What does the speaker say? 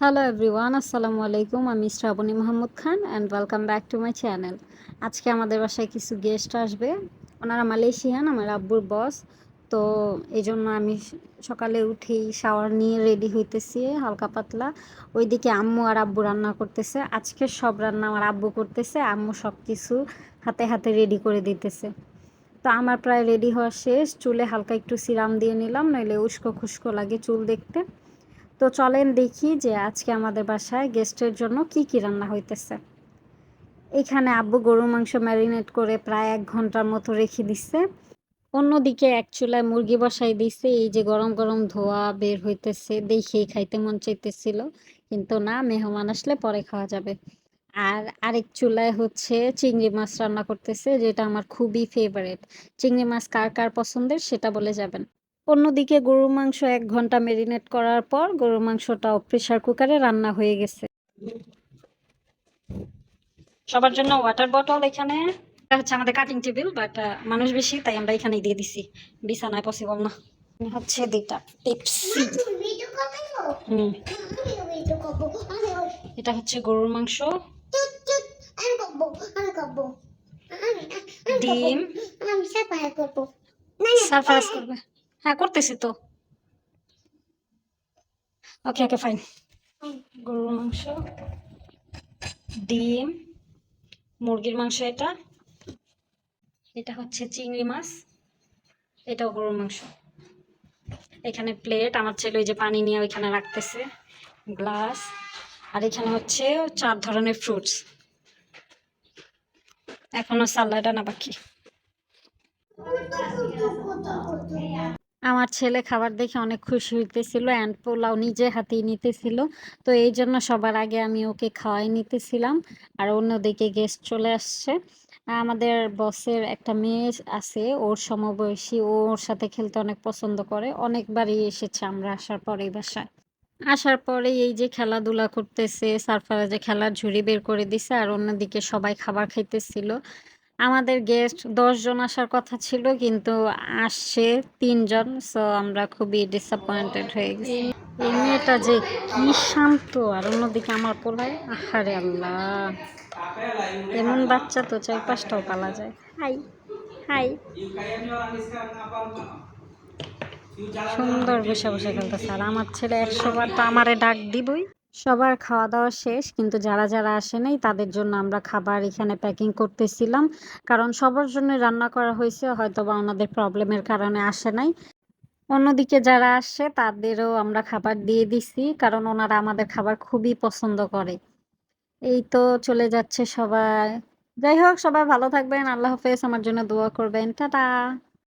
Hello everyone, আসসালামু আলাইকুম। আমি Shrabani Mahmud Khan and welcome back to my channel. আজকে আমাদের বাসায় কিছু গেস্ট আসবে। ওনারা মালয়েশিয়ান, আমার আব্বুর বস। তো এই জন্য আমি সকালে উঠেই শাওয়ার নিয়ে রেডি হইতেছি হালকা পাতলা। ওইদিকে আম্মু আর আব্বু রান্না করতেছে। আজকের সব রান্না আমার আব্বু করতেছে, আম্মু সব কিছু হাতে হাতে রেডি করে দিতেছে। তো আমার প্রায় রেডি হওয়া শেষ। চুলে হালকা একটু সিরাম দিয়ে নিলাম, নইলে উস্কো খুস্কো লাগে চুল দেখতে। তো চলেন দেখি যে আজকে আমাদের বাসায় গেস্টের জন্য কি কি রান্না হইতেছে। এখানে আব্বু গরুর মাংস ম্যারিনেট করে প্রায় 1 ঘন্টার মতো রেখে দিচ্ছে। অন্যদিকে এক চুলায় মুরগি বসাই দিছে। এই যে গরম গরম ধোয়া বের হইতেছে, দেখেই খাইতে মন চাইতেছিল, কিন্তু না, মেহমান আসলে পরে খাওয়া যাবে। আর আরেক চুলায় হচ্ছে চিংড়ি মাছ রান্না করতেছে, যেটা আমার খুবই ফেভারিট। চিংড়ি মাছ কার কার পছন্দের সেটা বলে যাবেন। অন্যদিকে গরুর মাংস 1 ঘন্টা মেরিনেট করার পর গরুর মাংসটাও প্রেসার কুকারে রান্না হয়ে গেছে। সবার জন্য ওয়াটার বটল এখানে। এটা হচ্ছে আমাদের কাটিং টেবিল, বাট মানুষ বেশি তাই আমরা এখানেই দিয়ে দিছি, বিছানায় পসিবল না। হচ্ছে দুইটা পেপসি। হুম, এটা হচ্ছে গরুর মাংস, ডিম। সারপ্রাইজ করবে? হ্যাঁ, করতেছি তো। ওকে ওকে, ফাইন। গরুর মাংস, ডিম, মুরগির মাংস, এটা এটা হচ্ছে চিংড়ি মাছ, এটাও গরুর মাংস। এখানে প্লেট, আমার ছেলে ওই যে পানি নিয়ে ওইখানে রাখতেছে, গ্লাস। আর এখানে হচ্ছে 4 ধরনের ফ্রুটস। এখনো সালাড আনা বাকি। আমার ছেলে খাবার দেখে অনেক খুশি হইতেছিল অ্যান্ড পোলাও নিজে হাতেই নিতেছিল। তো এই জন্য সবার আগে আমি ওকে খাওয়াই নিতেছিলাম। আর অন্যদিকে গেস্ট চলে আসছে। আমাদের বসের একটা মেয়ে আছে, ওর সমবয়সী, ও ওর সাথে খেলতে অনেক পছন্দ করে। অনেকবারই এসেছে আমরা আসার পরেই বাসায়। আসার পরে এই যে খেলাধুলা করতেছে, সারফারাজে খেলার ঝুড়ি বের করে দিছে, আর অন্যদিকে সবাই খাবার খাইতেছিল। আমাদের গেস্ট 10 জন আসার কথা ছিল, কিন্তু আসছে 3 জন। সো আমরা খুবই ডিসঅ্যাপয়েন্টেড হয়ে গেছি। এই মেয়েটা যে কি শান্ত, আর অন্যদিকে আমার পোলায়, আহারে আল্লাহ, এমন বাচ্চা তো 4-5টাও পালা যায়। হাই হাই, সুন্দর বসে বসে খেলতেছে। আর আমার ছেলে 100 বার তো আমারে ডাক দিবই। সবার খাওয়া দাওয়া শেষ, কিন্তু যারা যারা আসে নাই তাদের জন্য আমরা খাবার এখানে প্যাকিং করতেছিলাম। কারণ সবার জন্য রান্না করা হয়েছে, হয়তো বা ওনাদের প্রবলেমের কারণে আসে নাই। অন্যদিকে যারা আসে তাদেরও আমরা খাবার দিয়ে দিছি, কারণ ওনারা আমাদের খাবার খুবই পছন্দ করে। এই তো চলে যাচ্ছে সবাই। যাই হোক, সবাই ভালো থাকবেন, আল্লাহ হাফেজ, আমার জন্য দোয়া করবেন, টাটা।